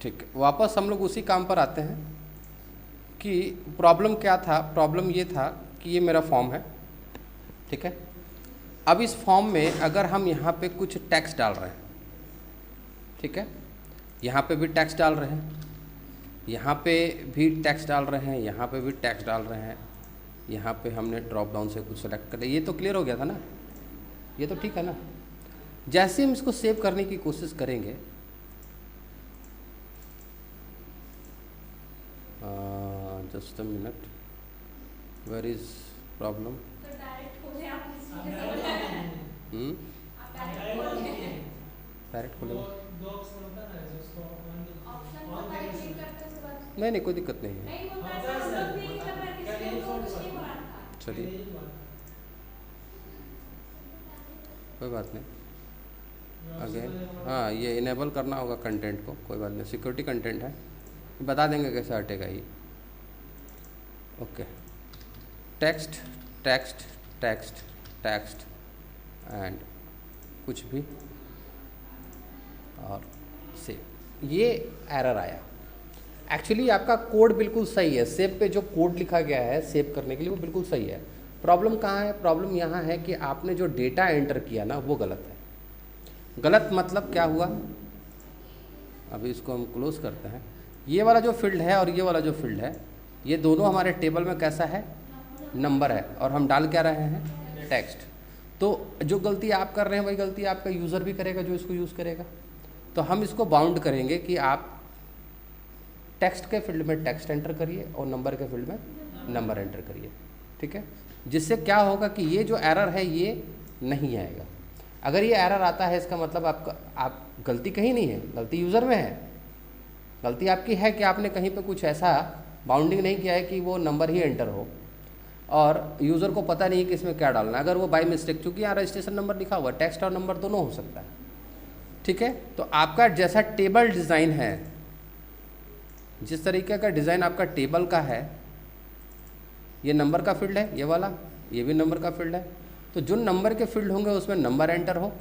ठीक है, वापस हम लोग उसी काम पर आते हैं कि प्रॉब्लम क्या था। प्रॉब्लम ये था कि ये मेरा फॉर्म है, ठीक है। अब इस फॉर्म में अगर हम यहाँ पे कुछ टैक्स डाल रहे हैं, ठीक है, यहाँ पे भी टैक्स डाल रहे हैं, यहाँ पे भी टैक्स डाल रहे हैं, यहाँ पे भी टैक्स डाल रहे हैं, यहाँ पे हमने ड्रॉप डाउन से कुछ सेलेक्ट कर लिया, ये तो क्लियर हो गया था ना, ये तो ठीक है ना। जैसे हम इसको सेव करने की कोशिश करेंगे, just a minute, where is problem. Direct खोलो, नहीं नहीं कोई दिक्कत नहीं है, चलिए कोई बात नहीं। अगेन हाँ, ये इनेबल करना होगा कंटेंट को, कोई बात नहीं, सिक्योरिटी कंटेंट है, बता देंगे कैसे हटेगा ये। Okay, text text text text and कुछ भी और सेव। ये एरर आया। एक्चुअली आपका कोड बिल्कुल सही है, सेव पे जो कोड लिखा गया है सेव करने के लिए वो बिल्कुल सही है। प्रॉब्लम कहाँ है? प्रॉब्लम यहाँ है कि आपने जो डेटा एंटर किया ना वो गलत है। गलत मतलब क्या हुआ? अभी इसको हम क्लोज करते हैं। ये वाला जो फील्ड है और ये वाला जो फील्ड है, ये दोनों हमारे टेबल में कैसा है? नंबर है, और हम डाल क्या रहे हैं? टेक्स्ट। तो जो गलती आप कर रहे हैं वही गलती आपका यूज़र भी करेगा जो इसको यूज़ करेगा। तो हम इसको बाउंड करेंगे कि आप टेक्स्ट के फील्ड में टेक्स्ट एंटर करिए और नंबर के फील्ड में नंबर एंटर करिए, ठीक है। जिससे क्या होगा कि ये जो एरर है ये नहीं आएगा। अगर ये एरर आता है इसका मतलब आप गलती कहीं नहीं है, गलती यूज़र में है। गलती आपकी है कि आपने कहीं पे कुछ ऐसा बाउंडिंग नहीं किया है कि वो नंबर ही एंटर हो और यूज़र को पता नहीं कि इसमें क्या डालना है। अगर वो बाय मिस्टेक, चूँकि यहाँ रजिस्ट्रेशन नंबर लिखा हुआ, टेक्स्ट और नंबर दोनों हो सकता है, ठीक है। तो आपका जैसा टेबल डिज़ाइन है, जिस तरीके का डिज़ाइन आपका टेबल का है, ये नंबर का फील्ड है, ये वाला, ये भी नंबर का फील्ड है। तो जो नंबर के फील्ड होंगे उसमें नंबर एंटर हो,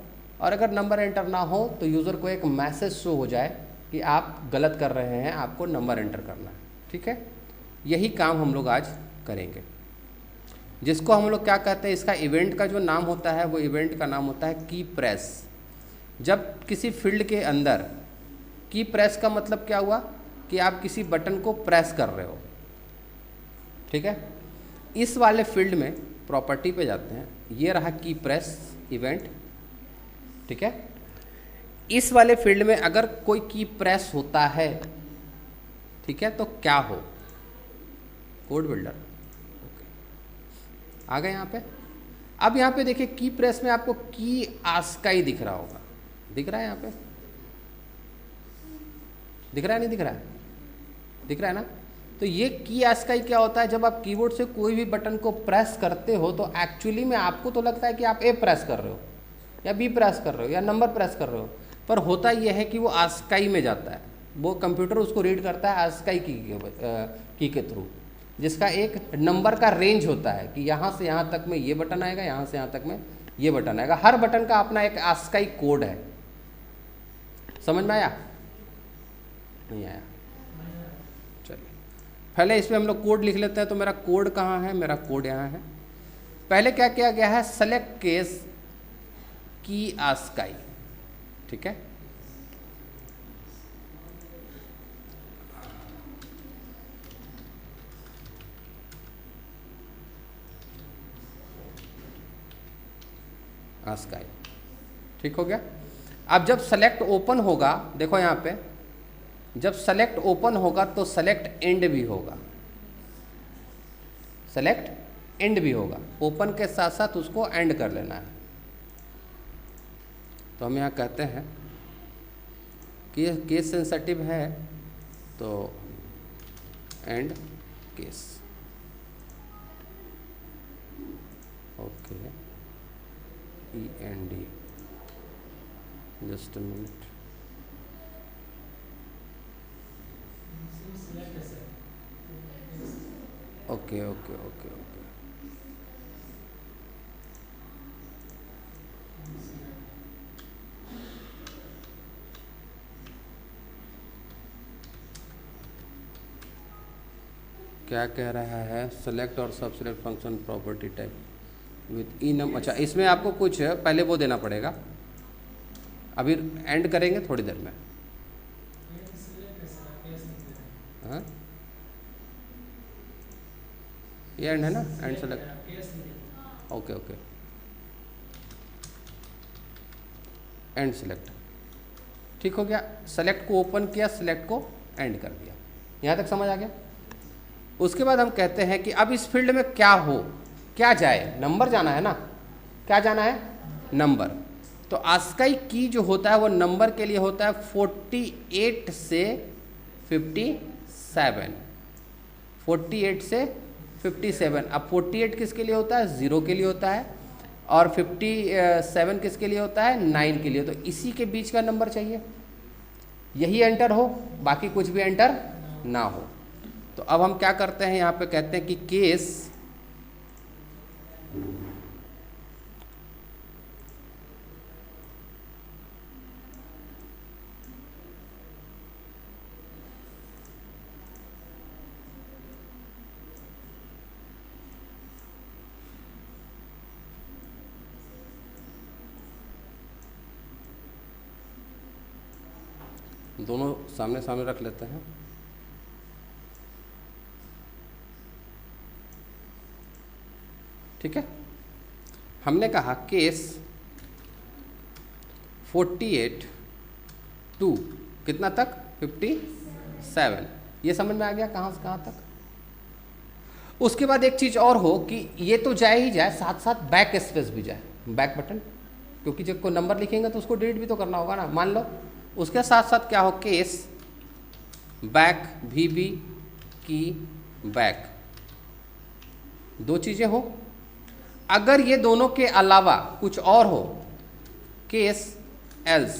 और अगर नंबर एंटर ना हो तो यूज़र को एक मैसेज शो हो जाए कि आप गलत कर रहे हैं, आपको नंबर एंटर करना है, ठीक है। यही काम हम लोग आज करेंगे, जिसको हम लोग क्या कहते हैं, इसका इवेंट का जो नाम होता है वो इवेंट का नाम होता है की प्रेस। जब किसी फील्ड के अंदर की प्रेस का मतलब क्या हुआ कि आप किसी बटन को प्रेस कर रहे हो, ठीक है। इस वाले फील्ड में प्रॉपर्टी पे जाते हैं, ये रहा की प्रेस इवेंट, ठीक है। इस वाले फील्ड में अगर कोई की प्रेस होता है, ठीक है, तो क्या हो? कोड बिल्डर, ओके, आ गए यहाँ पे। अब यहाँ पे देखिए की प्रेस में आपको की आस्काई दिख रहा होगा, दिख रहा है यहाँ पे? दिख रहा है नहीं दिख रहा है? दिख रहा है ना। तो ये की आस्काई क्या होता है? जब आप कीबोर्ड से कोई भी बटन को प्रेस करते हो तो एक्चुअली में आपको तो लगता है कि आप ए प्रेस कर रहे हो या बी प्रेस कर रहे हो या नंबर प्रेस कर रहे हो, पर होता यह है कि वो आस्काई में जाता है। वो कंप्यूटर उसको रीड करता है आस्काई की के थ्रू, जिसका एक नंबर का रेंज होता है कि यहाँ से यहाँ तक में ये बटन आएगा, यहाँ से यहाँ तक में ये बटन आएगा। हर बटन का अपना एक आस्काई कोड है। समझ में आया? नहीं आया? चलिए पहले इसमें हम लोग कोड लिख लेते हैं। तो मेरा कोड कहाँ है? मेरा कोड यहाँ है। पहले क्या किया गया है? सेलेक्ट केस की आस्काई, ठीक है। आस्काई, ठीक हो गया। अब जब सेलेक्ट ओपन होगा, देखो यहाँ पे, जब सेलेक्ट ओपन होगा तो सेलेक्ट एंड भी होगा, सेलेक्ट एंड भी होगा। ओपन के साथ साथ उसको एंड कर लेना है। तो हम यहाँ कहते हैं कि यह केस सेंसिटिव है तो and case, okay, END, just a minute. Okay okay okay okay, क्या कह रहा है? सेलेक्ट और सब select function property type with enum. अच्छा, इसमें आपको कुछ पहले वो देना पड़ेगा, अभी एंड करेंगे थोड़ी देर में। हाँ, ये एंड है ना, and select. Okay okay, and select, ठीक हो गया। सेलेक्ट को ओपन किया, सेलेक्ट को एंड कर दिया, यहाँ तक समझ आ गया। उसके बाद हम कहते हैं कि अब इस फील्ड में क्या हो, क्या जाए, नंबर जाना है ना, क्या जाना है? नंबर। तो आस्काई की जो होता है वो नंबर के लिए होता है 48 से 57, 48 से 57। अब 48 किसके लिए होता है? 0 के लिए होता है, और 57 किसके लिए होता है? 9 के लिए। तो इसी के बीच का नंबर चाहिए, यही एंटर हो, बाकी कुछ भी एंटर ना हो। तो अब हम क्या करते हैं, यहाँ पे कहते हैं कि केस दोनों सामने सामने रख लेते हैं। ठीक है, हमने कहा केस 48 टू कितना तक? 57। ये समझ में आ गया कहाँ से कहाँ तक। उसके बाद एक चीज़ और हो कि ये तो जाए ही जाए, साथ साथ बैक स्पेस भी जाए, बैक बटन, क्योंकि जब कोई नंबर लिखेंगे तो उसको डिलीट भी तो करना होगा ना, मान लो। उसके साथ साथ क्या हो, केस बैक भी की बैक, दो चीज़ें हो। अगर ये दोनों के अलावा कुछ और हो, केस एल्स।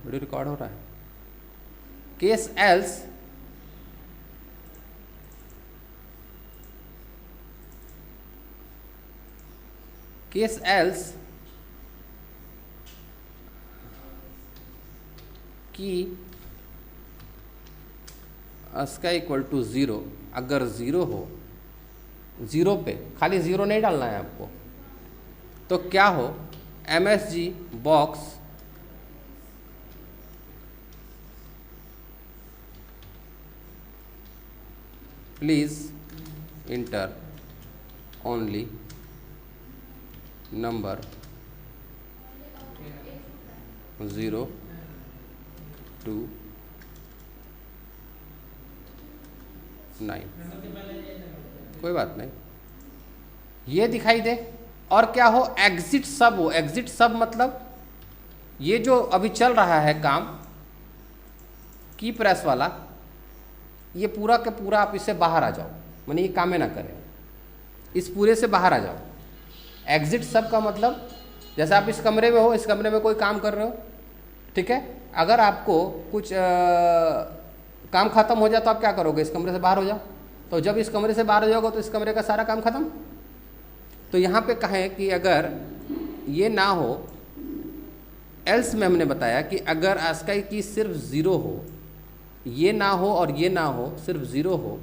वीडियो रिकॉर्ड हो रहा है। केस एल्स की इसका इक्वल टू 0, अगर 0 हो, 0 पे खाली 0 नहीं डालना है आपको, तो क्या हो, MSG box please inter only number 0 to 9। कोई बात नहीं, ये दिखाई दे। और क्या हो, एग्जिट सब हो। एग्जिट सब मतलब ये जो अभी चल रहा है काम की प्रेस वाला, ये पूरा के पूरा आप इससे बाहर आ जाओ, माने ये काम ना करें, इस पूरे से बाहर आ जाओ। एग्जिट सब का मतलब, जैसे आप इस कमरे में हो, इस कमरे में कोई काम कर रहे हो, ठीक है, अगर आपको कुछ काम खत्म हो जाए तो आप क्या करोगे? इस कमरे से बाहर हो जाओ। तो जब इस कमरे से बाहर हो जाओगे तो इस कमरे का सारा काम खत्म। तो यहाँ पे कहें कि अगर ये ना हो, एल्स में हमने बताया कि अगर आस्काई की सिर्फ 0 हो, ये ना हो और ये ना हो, सिर्फ 0 हो,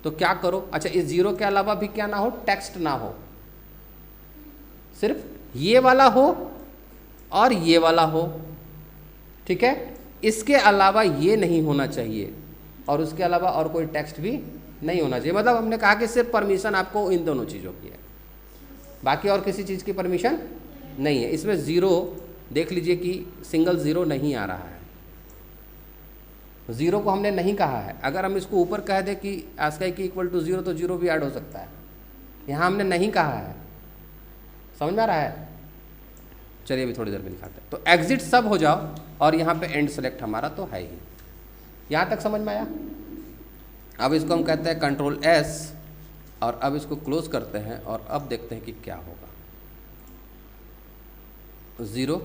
तो क्या करो? अच्छा, इस 0 के अलावा भी क्या ना हो? टेक्स्ट ना हो, सिर्फ ये वाला हो और ये वाला हो, ठीक है। इसके अलावा ये नहीं होना चाहिए और उसके अलावा और कोई टेक्स्ट भी नहीं होना चाहिए। मतलब हमने कहा कि सिर्फ परमिशन आपको इन दोनों चीज़ों की है, बाकी और किसी चीज़ की परमिशन नहीं है। इसमें 0 देख लीजिए कि सिंगल 0 नहीं आ रहा है, 0 को हमने नहीं कहा है। अगर हम इसको ऊपर कह दें कि आस्काई की इक्वल टू 0 तो 0 भी ऐड हो सकता है, यहाँ हमने नहीं कहा है। समझ में आ रहा है? चलिए अभी थोड़ी देर में दिखाते हैं। तो एग्जिट सब हो जाओ और यहाँ पे एंड सेलेक्ट हमारा तो है ही। यहाँ तक समझ में आया? अब इसको हम कहते हैं कंट्रोल S और अब इसको क्लोज करते हैं और अब देखते हैं कि क्या होगा। 0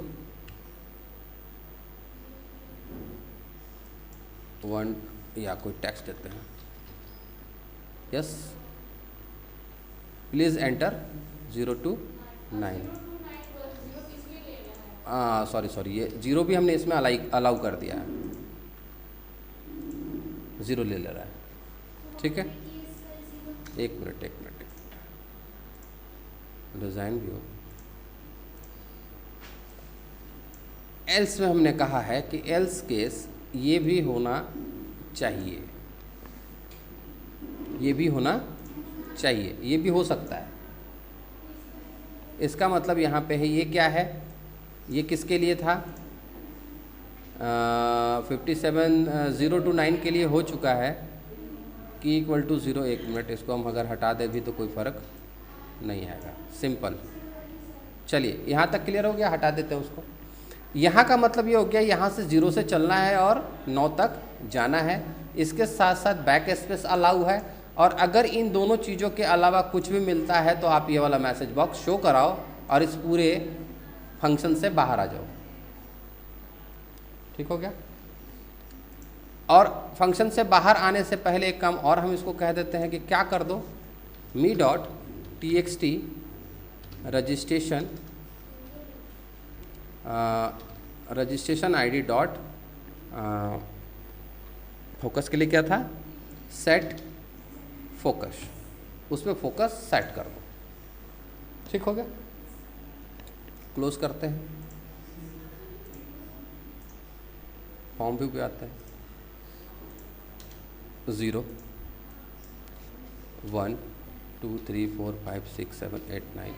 1 या कोई टेक्स्ट देते हैं, yes please enter 0 to 9। Sorry ये 0 भी हमने इसमें अलाउ कर दिया है। ज़ीरो ले रहा है, ठीक है। एक मिनट डिज़ाइन व्यू, एल्स में हमने कहा है कि एल्स केस ये भी होना चाहिए, ये भी होना चाहिए, ये भी हो सकता है। इसका मतलब यहाँ पे है, ये क्या है, ये किसके लिए था, 57 0 to 9 के लिए हो चुका है कि इक्वल टू 0। एक मिनट, इसको हम अगर हटा दें भी तो कोई फ़र्क नहीं आएगा, सिंपल। चलिए यहाँ तक क्लियर हो गया, हटा देते हैं उसको। यहाँ का मतलब ये हो गया, यहाँ से 0 से चलना है और 9 तक जाना है। इसके साथ साथ बैक स्पेस अलाउ है, और अगर इन दोनों चीज़ों के अलावा कुछ भी मिलता है तो आप ये वाला मैसेज बॉक्स शो कराओ और इस पूरे फंक्शन से बाहर आ जाओ, ठीक हो गया। और फंक्शन से बाहर आने से पहले एक काम और हम इसको कह देते हैं कि क्या कर दो, me.txt registration ID dot focus के लिए क्या था, सेट फोकस, उसमें फोकस सेट कर दो, ठीक हो गया। क्लोज करते हैं, फॉर्म व्यू पे आता है, 0 1 2 3 4 5 6 7 8 9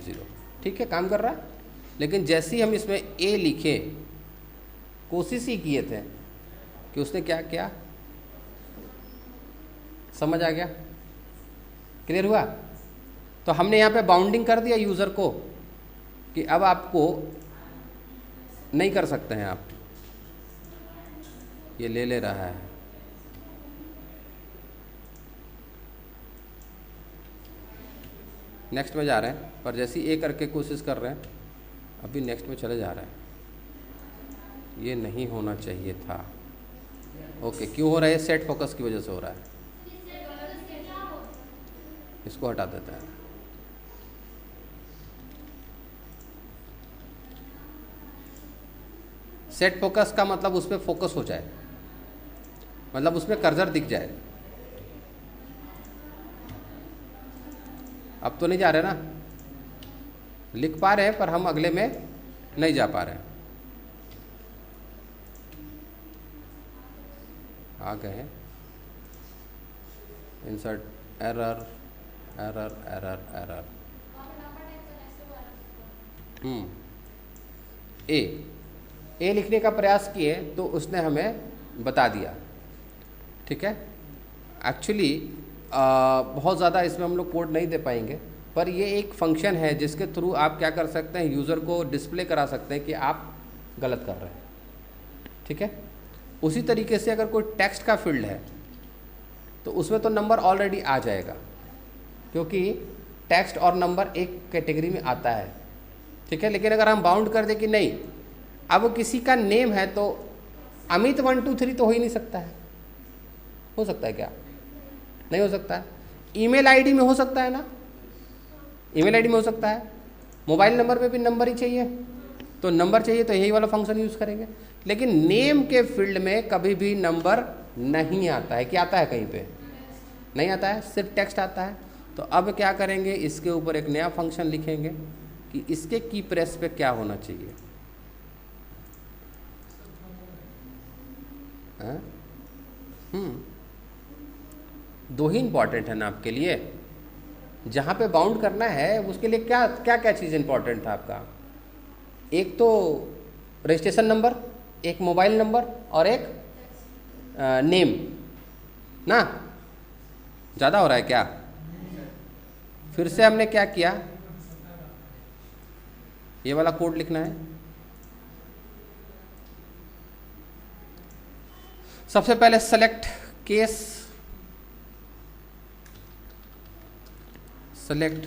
0, ठीक है, काम कर रहा है। लेकिन जैसे ही हम इसमें ए लिखे, कोशिश ही किए थे कि उसने क्या किया, समझ आ गया, क्लियर हुआ। तो हमने यहाँ पे बाउंडिंग कर दिया यूज़र को कि अब आपको नहीं कर सकते हैं आप, ये ले रहा है। नेक्स्ट में जा रहे हैं, पर जैसे ही ए करके कोशिश कर रहे हैं, अभी नेक्स्ट में चले जा रहे हैं। ये नहीं होना चाहिए था। ओके, क्यों हो रहा है, सेट फोकस की वजह से हो रहा है। इसको हटा देता है। सेट फोकस का मतलब उस पर फोकस हो जाए, मतलब उसमें कर्सर दिख जाए। अब तो नहीं जा रहे ना, लिख पा रहे हैं पर हम अगले में नहीं जा पा रहे हैं। आ गए, insert error error error error, A लिखने का प्रयास किए तो उसने हमें बता दिया, ठीक है। एक्चुअली बहुत ज़्यादा इसमें हम लोग कोड नहीं दे पाएंगे, पर ये एक फंक्शन है जिसके थ्रू आप क्या कर सकते हैं, यूज़र को डिस्प्ले करा सकते हैं कि आप गलत कर रहे हैं, ठीक है। उसी तरीके से अगर कोई टेक्स्ट का फील्ड है तो उसमें तो नंबर ऑलरेडी आ जाएगा, क्योंकि टेक्स्ट और नंबर एक कैटेगरी में आता है, ठीक है। लेकिन अगर हम बाउंड कर दें कि नहीं, अब किसी का नेम है तो अमित 1 2 3 तो हो ही नहीं सकता है। हो सकता है क्या? नहीं हो सकता है। ईमेल आईडी में हो सकता है ना, ईमेल आईडी में हो सकता है। मोबाइल नंबर पे भी नंबर ही चाहिए, तो नंबर चाहिए तो यही वाला फंक्शन यूज़ करेंगे। लेकिन नेम के फील्ड में कभी भी नंबर नहीं आता है। क्या आता है? कहीं पे नहीं आता है, सिर्फ टेक्स्ट आता है। तो अब क्या करेंगे, इसके ऊपर एक नया फंक्शन लिखेंगे कि इसके की प्रेस पे क्या होना चाहिए। दो ही इंपॉर्टेंट है ना आपके लिए, जहाँ पे बाउंड करना है उसके लिए क्या क्या क्या चीज़ इंपॉर्टेंट था आपका। एक तो रजिस्ट्रेशन नंबर, एक मोबाइल नंबर और एक नेम ना। ज़्यादा हो रहा है क्या? फिर से हमने क्या किया, ये वाला कोड लिखना है। सबसे पहले सेलेक्ट केस, सेलेक्ट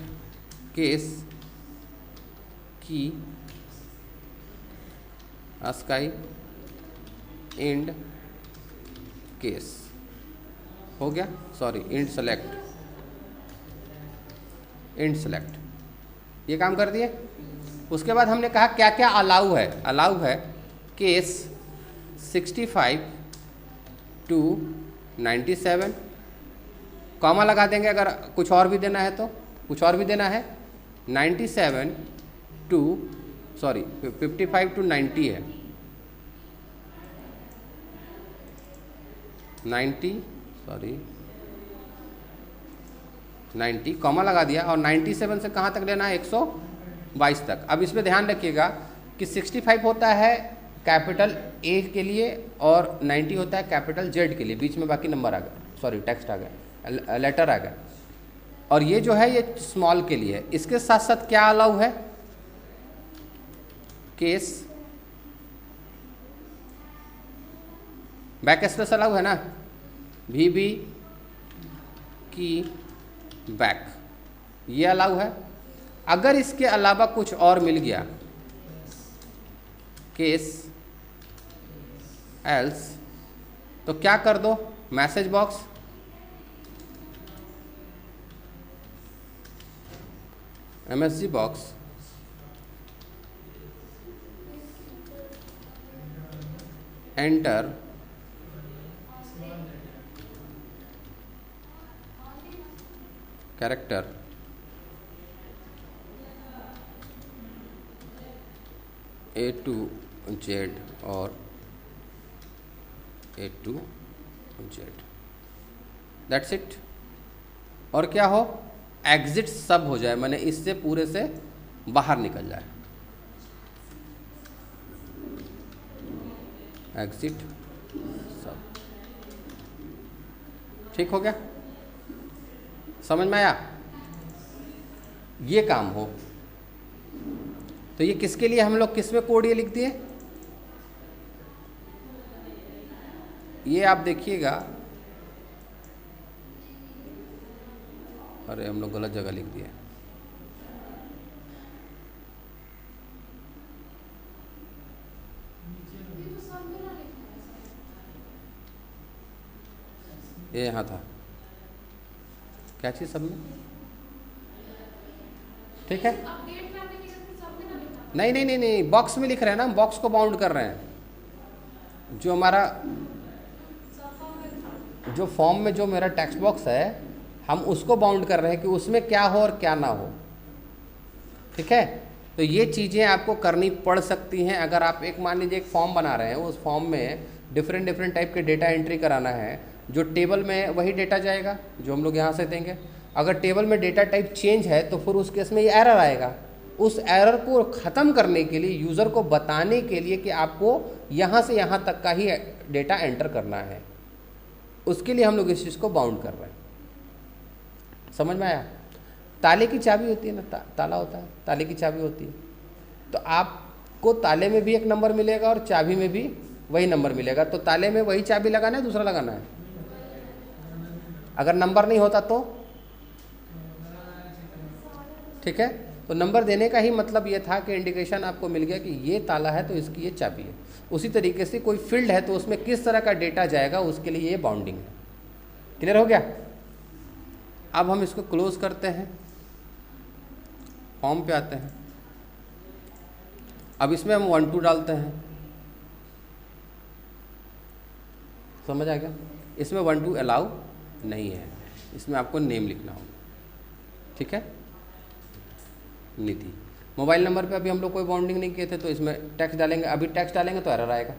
केस की ASCII इंड केस हो गया, sorry end select, end select, ये काम कर दिए। उसके बाद हमने कहा क्या क्या अलाउ है। अलाउ है केस 65 to 97, कॉमा लगा देंगे अगर कुछ और भी देना है तो, कुछ और भी देना है 97 टू 55 टू 90 है, 90 कॉमा लगा दिया, और 97 से कहाँ तक लेना है 122 तक। अब इसमें ध्यान रखिएगा कि 65 होता है कैपिटल ए के लिए और 90 होता है कैपिटल जेड के लिए, बीच में बाकी नंबर आ गया, टेक्स्ट आ गया, लेटर आ गया, और ये जो है ये स्मॉल के लिए है। इसके साथ साथ क्या अलाउ है, केस बैक स्पेस अलाउ है ना, वी की बैक, ये अलाउ है। अगर इसके अलावा कुछ और मिल गया, केस एल्स, तो क्या कर दो, message box MSG box enter character A to Z और A to Z, that's it. और क्या हो, एग्जिट सब हो जाए, माने इससे पूरे से बाहर निकल जाए, एग्जिट सब, ठीक हो गया, समझ में आया, ये काम हो। तो ये किसके लिए हम लोग किस में कोड ये लिख दिए, ये आप देखिएगा, अरे हम लोग गलत जगह लिख दिए, ये यहाँ था, क्या चीज़ सब में, ठीक है, नहीं नहीं नहीं नहीं, बॉक्स में लिख रहे हैं ना, हम बॉक्स को बाउंड कर रहे हैं, जो हमारा जो फॉर्म में जो मेरा टेक्स्ट बॉक्स है हम उसको बाउंड कर रहे हैं कि उसमें क्या हो और क्या ना हो, ठीक है। तो ये चीज़ें आपको करनी पड़ सकती हैं अगर आप एक मान लीजिए एक फॉर्म बना रहे हैं, उस फॉर्म में डिफरेंट टाइप के डेटा एंट्री कराना है, जो टेबल में वही डेटा जाएगा जो हम लोग यहाँ से देंगे। अगर टेबल में डेटा टाइप चेंज है तो फिर उस केस में ये एरर आएगा। उस एरर को ख़त्म करने के लिए, यूज़र को बताने के लिए कि आपको यहाँ से यहाँ तक का ही डेटा एंटर करना है, उसके लिए हम लोग इस चीज़ को बाउंड कर रहे हैं। समझ में आया? ताले की चाबी होती है ना, ताला होता है, ताले की चाबी होती है, तो आपको ताले में भी एक नंबर मिलेगा और चाबी में भी वही नंबर मिलेगा। तो ताले में वही चाबी लगाना है, दूसरा लगाना है? अगर नंबर नहीं होता तो ठीक है। तो नंबर देने का ही मतलब ये था कि इंडिकेशन आपको मिल गया कि ये ताला है तो इसकी ये चाबी है। उसी तरीके से कोई फील्ड है तो उसमें किस तरह का डेटा जाएगा उसके लिए ये बाउंडिंग है। क्लियर हो गया? अब हम इसको क्लोज करते हैं, फॉर्म पे आते हैं। अब इसमें हम 1 2 डालते हैं, समझ आ गया? इसमें 1 2 अलाउ नहीं है, इसमें आपको नेम लिखना होगा, ठीक है। निधि मोबाइल नंबर पे अभी हम लोग कोई बाउंडिंग नहीं किए थे, तो इसमें टेक्स्ट डालेंगे। अभी टेक्स्ट डालेंगे तो एरर आएगा।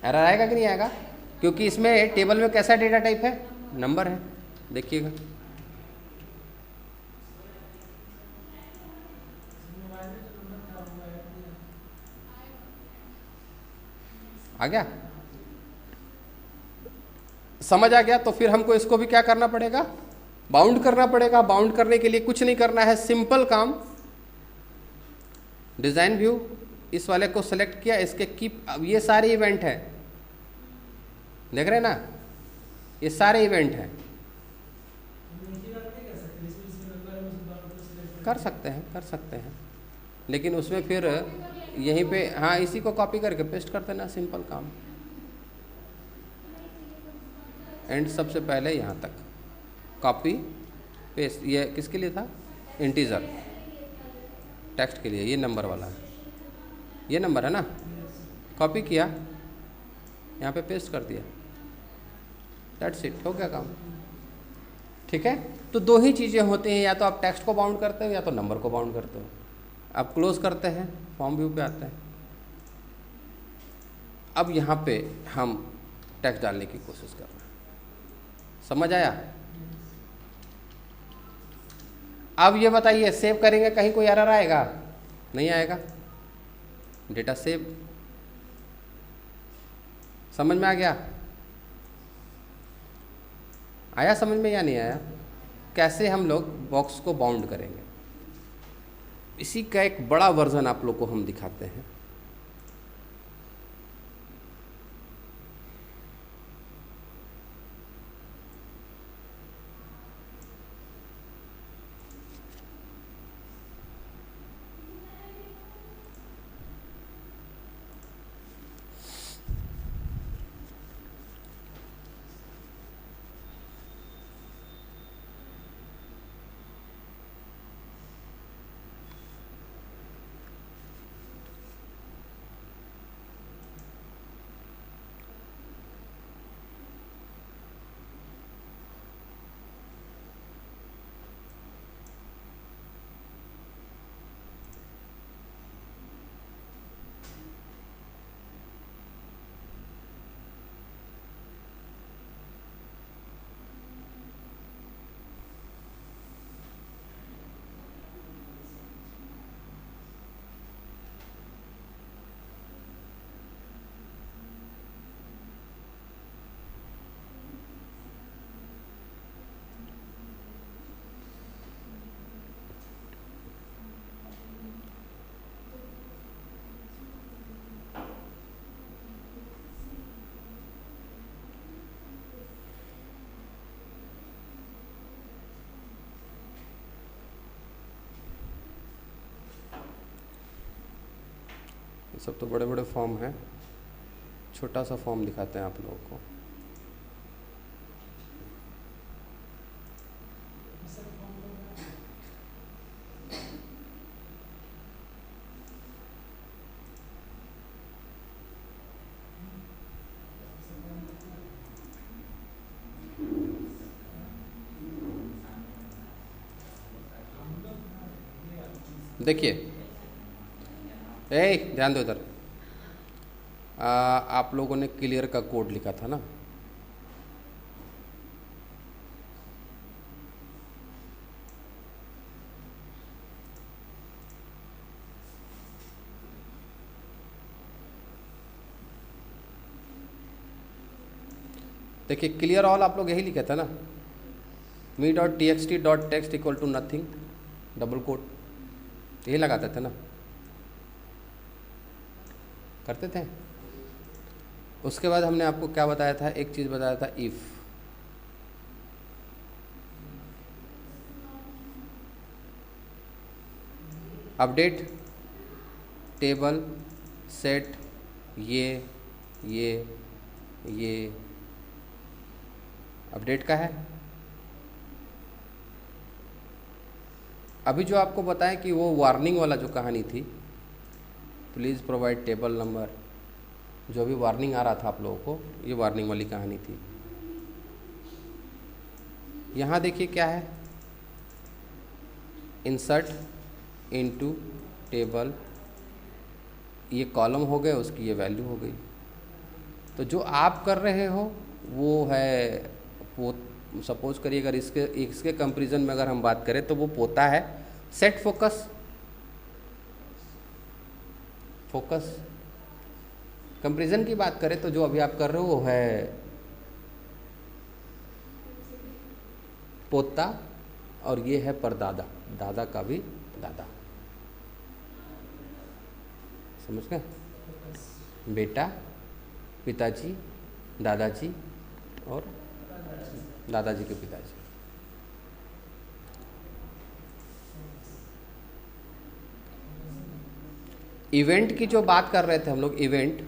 एरर आएगा कि नहीं आएगा? क्योंकि इसमें टेबल में कैसा डेटा टाइप है, नंबर है। देखिएगा, आ गया? समझ आ गया? तो फिर हमको इसको भी क्या करना पड़ेगा, बाउंड करना पड़ेगा। बाउंड करने के लिए कुछ नहीं करना है, सिंपल काम। डिज़ाइन व्यू, इस वाले को सेलेक्ट किया, इसके कीप, अब ये सारे इवेंट हैं, देख रहे हैं ना, ये सारे इवेंट हैं। कर सकते हैं, लेकिन उसमें फिर यहीं पे, हाँ, इसी को कॉपी करके पेस्ट कर देना, सिंपल काम। एंड सबसे पहले यहाँ तक कॉपी पेस्ट। ये किसके लिए था? इंटीजर टेक्स्ट के लिए। ये नंबर वाला है, ये नंबर है ना, कॉपी किया, यहाँ पे पेस्ट कर दिया। दैट्स इट, हो गया काम। ठीक है, तो दो ही चीज़ें होती हैं, या तो आप टेक्स्ट को बाउंड करते हो या तो नंबर को बाउंड करते हो। अब क्लोज करते हैं, फॉर्म व्यू पे आते हैं। अब यहाँ पे हम टेक्स्ट डालने की कोशिश कर रहे हैं। समझ आया? अब ये बताइए, सेव करेंगे कहीं कोई एरर आएगा? नहीं आएगा। डेटा सेव, समझ में आ गया? आया समझ में या नहीं आया? कैसे हम लोग बॉक्स को बाउंड करेंगे, इसी का एक बड़ा वर्जन आप लोग को हम दिखाते हैं। ये सब तो बड़े बड़े फॉर्म हैं, छोटा सा फॉर्म दिखाते हैं आप लोगों को। देखिए, ध्यान दो इधर। आप लोगों ने क्लियर का कोड लिखा था ना, देखिए क्लियर ऑल आप लोग यही लिखे थे ना, me.txt.text equal to nothing double quote, यही लगाते थे ना, करते थे। उसके बाद हमने आपको क्या बताया था, एक चीज़ बताया था, इफ़ अपडेट टेबल सेट ये अपडेट का है। अभी जो आपको बताएं कि वो वार्निंग वाला जो कहानी थी, प्लीज़ प्रोवाइड टेबल नंबर, जो भी वार्निंग आ रहा था आप लोगों को, ये वार्निंग वाली कहानी थी। यहाँ देखिए क्या है, इंसर्ट इनटू टेबल, ये कॉलम हो गए, उसकी ये वैल्यू हो गई। तो जो आप कर रहे हो वो है, वो सपोज करिए अगर इसके कंपैरिजन में अगर हम बात करें तो वो पोता है सेट फोकस। कंपैरिजन की बात करें तो जो अभी आप कर रहे हो वो है पोता, और ये है परदादा, दादा का भी दादा। समझ गए? बेटा, पिताजी, दादाजी और दादाजी के पिताजी। इवेंट की जो बात कर रहे थे हम लोग, इवेंट,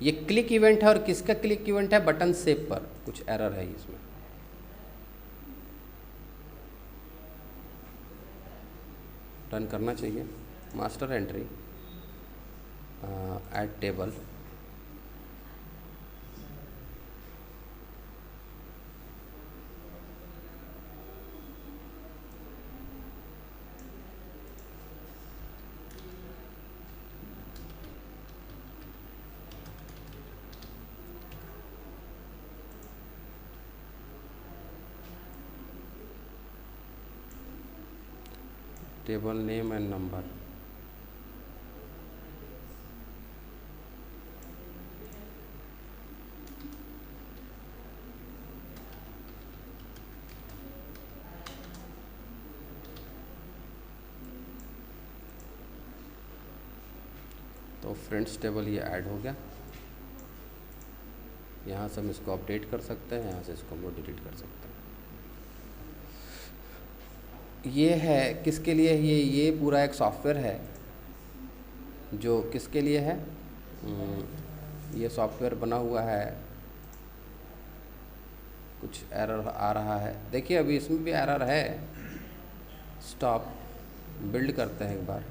ये क्लिक इवेंट है, और किसका क्लिक इवेंट है? बटन सेव पर कुछ एरर है इसमें। रन करना चाहिए, master entry add table, table name and number. तो फ्रेंड्स टेबल ये ऐड हो गया। यहाँ से हम इसको अपडेट कर सकते हैं, यहाँ से इसको हम डिलीट कर सकते हैं। ये है किसके लिए, ये पूरा एक सॉफ्टवेयर है जो किसके लिए है, ये सॉफ्टवेयर बना हुआ है। कुछ एरर आ रहा है, देखिए अभी इसमें भी एरर है। स्टॉप, बिल्ड करते हैं एक बार,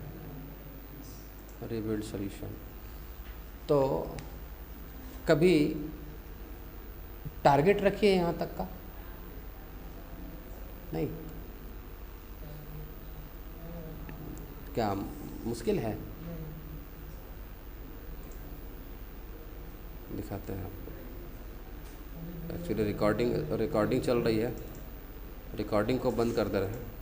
रीबिल्ड सॉल्यूशन। तो कभी टारगेट रखिए यहाँ तक का, नहीं क्या मुश्किल है? दिखाते हैं आपको। एक्चुअली रिकॉर्डिंग चल रही है, रिकॉर्डिंग को बंद कर दे रहे हैं।